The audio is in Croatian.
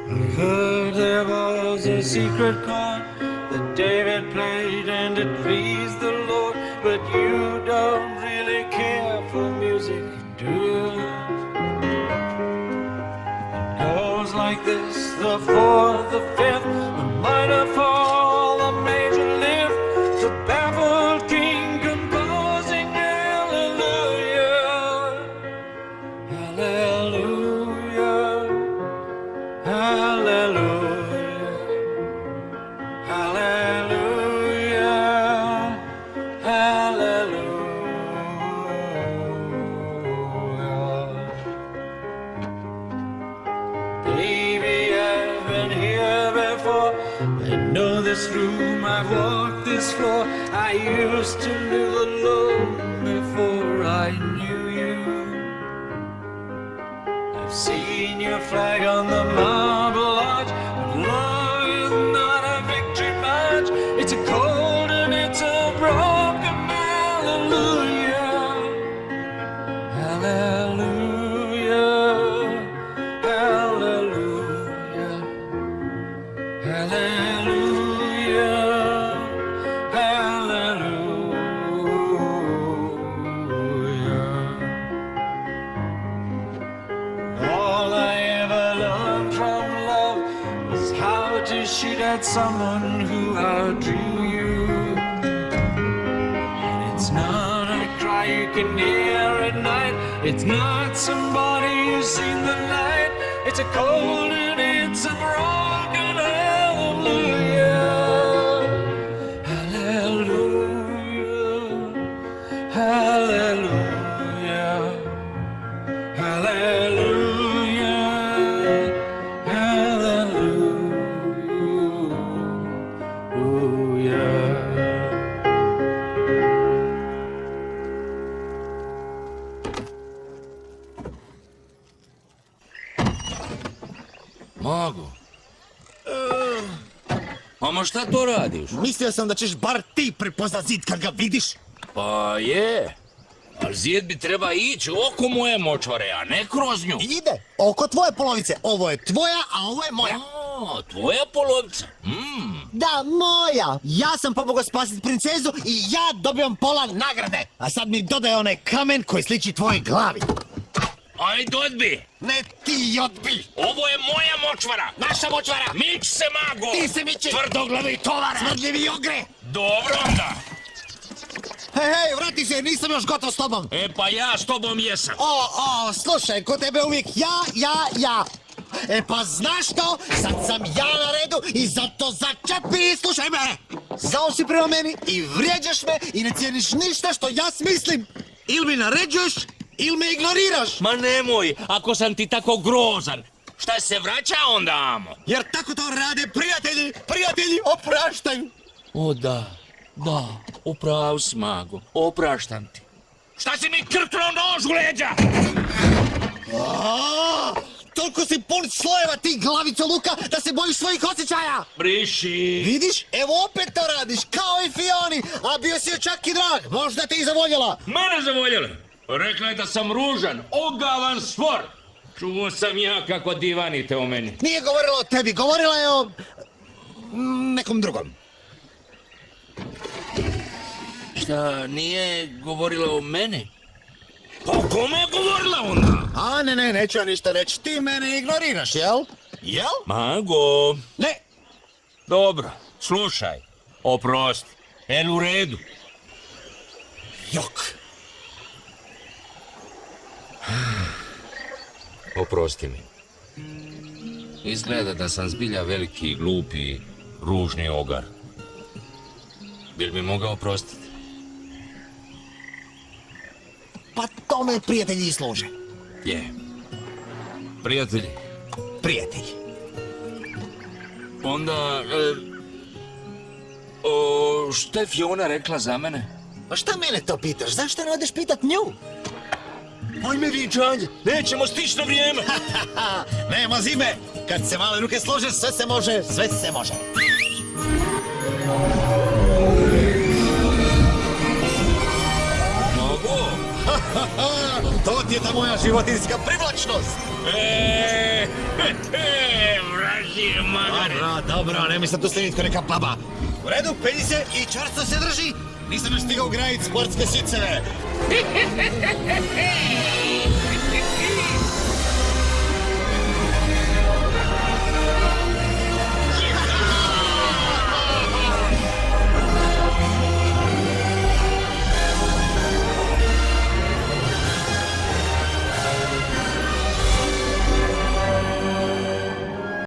I heard there was a secret chord that David played and it pleased the Lord, but you don't really care for music, do you? It goes like this: the fourth, the fifth, the minor fall, the major lift, the baffled king composing hallelujah, hallelujah, hallelujah, hallelujah, hallelujah. Baby, I've been here before. I know this room, I've walked this floor. I used to live alone before I knew you. I've seen your flag on the marble arch, but love is not a victory march. It's a cold and it's a broken hallelujah, hallelujah, hallelujah, hallelujah, hallelujah. All I ever learned from love was how to shoot at someone who outdrew you. And it's not a cry you can hear at night. It's not somebody who's seen the light. It's a cold and it's a broken hallelujah, hallelujah, hallelujah, hallelujah, hallelujah. Mago. Ama šta to radiš? Mislio sam da ćeš bar ti prepoznat zid kad ga vidiš. Pa je. Ali zid bi treba ići oko moje močvare, a ne kroz nju. Ide, oko tvoje polovice. Ovo je tvoja, a ovo je moja. A, tvoja polovica. Da, moja. Ja sam pomogao spasiti princezu i ja dobijam pola nagrade. A sad mi dodaj onaj kamen koji sliči tvojoj glavi. Ajde odbi. Ne ti odbi. Ovo je moja močvara. Naša močvara. Mić se, mago. Ti se miči. Tvrdoglavi tovara. Smrdljivi ogre. Dobro onda. Hej, vrati se, nisam još gotov s tobom. E pa ja s tobom jesam. Slušaj, kod tebe uvijek ja. E pa znaš što? Sad sam ja na redu i zato začepi, slušaj me. Zao si prema meni i vrijeđaš me i ne cijeniš ništa što ja smislim. Ili mi naređuješ, ili me ignoriraš. Ma nemoj, ako sam ti tako grozan. Šta se vraća onda, amo? Jer tako to rade prijatelji opraštaju. O da, upravo si, mago, opraštam ti. Šta si mi krknuo nož u leđa? Toliko si pun slojeva ti glavico luka da se bojiš svojih osjećaja. Briši. Vidiš, evo opet to radiš, kao i Fioni, a bio si joj čak i drag, možda te i zavoljela. Mene zavoljela. Rekla je da sam ružan, ogavan stvor. Čuo sam ja kako divanite o meni. Nije govorila o tebi, govorila je o nekom drugom. Šta, nije govorila o meni? Pa o kome je govorila onda? A ne, neću ja ništa reći, ti mene ignoriraš, jel? Jel? Mago. Ne. Dobro, slušaj, oprosti, jel u redu? Jok. Oprosti mi. Izgleda da sam zbilja veliki, glupi, ružni ogar. Bil mi mogao oprostiti? Pa tome prijatelji i služe. Je. Prijatelji. Prijatelji. Onda, šta je Fiona rekla za mene? Pa šta mene to pitaš? Zašto ne odeš pitat nju? Ajme vičanje, nećemo stići na vrijeme. Nema zime, kad se male ruke slože, sve se može, sve se može. Mogu? To ti je ta moja životinska privlačnost. Vraži, magare. Dobro, nemoj sad tu slediti ko neka baba. U redu, penji se i čvrsto se drži. Nisam još stigao graditi sportske siceve.